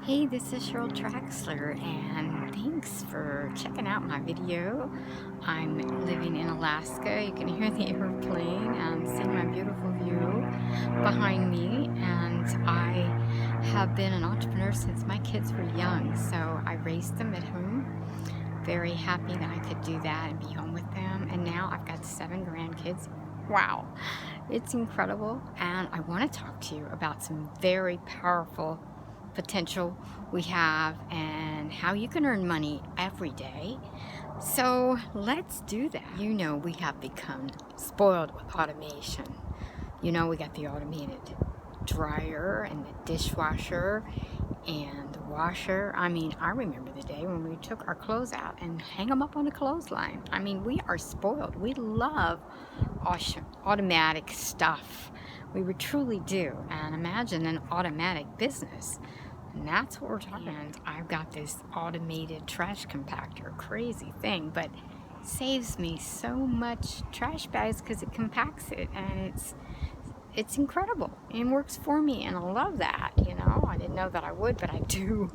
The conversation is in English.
Hey, this is Cheryl Traxler, and thanks for checking out my video. I'm living in Alaska. You can hear the airplane and see my beautiful view behind me. And I have been an entrepreneur since my kids were young, so I raised them at home. Very happy that I could do that and be home with them. And now I've got 7 grandkids. Wow, it's incredible. And I want to talk to you about some very powerful potential we have and how you can earn money every day. So let's do that. We have become spoiled with automation. We got the automated dryer and the dishwasher and the washer. I remember the day when we took our clothes out and hang them up on a clothesline. We are spoiled. We love automatic stuff. We would truly do. And imagine an automatic business. And that's what we're talking about. And I've got this automated trash compactor, crazy thing, but saves me so much trash bags because it compacts it, and it's incredible and works for me, and I love that. I didn't know that I would, but I do.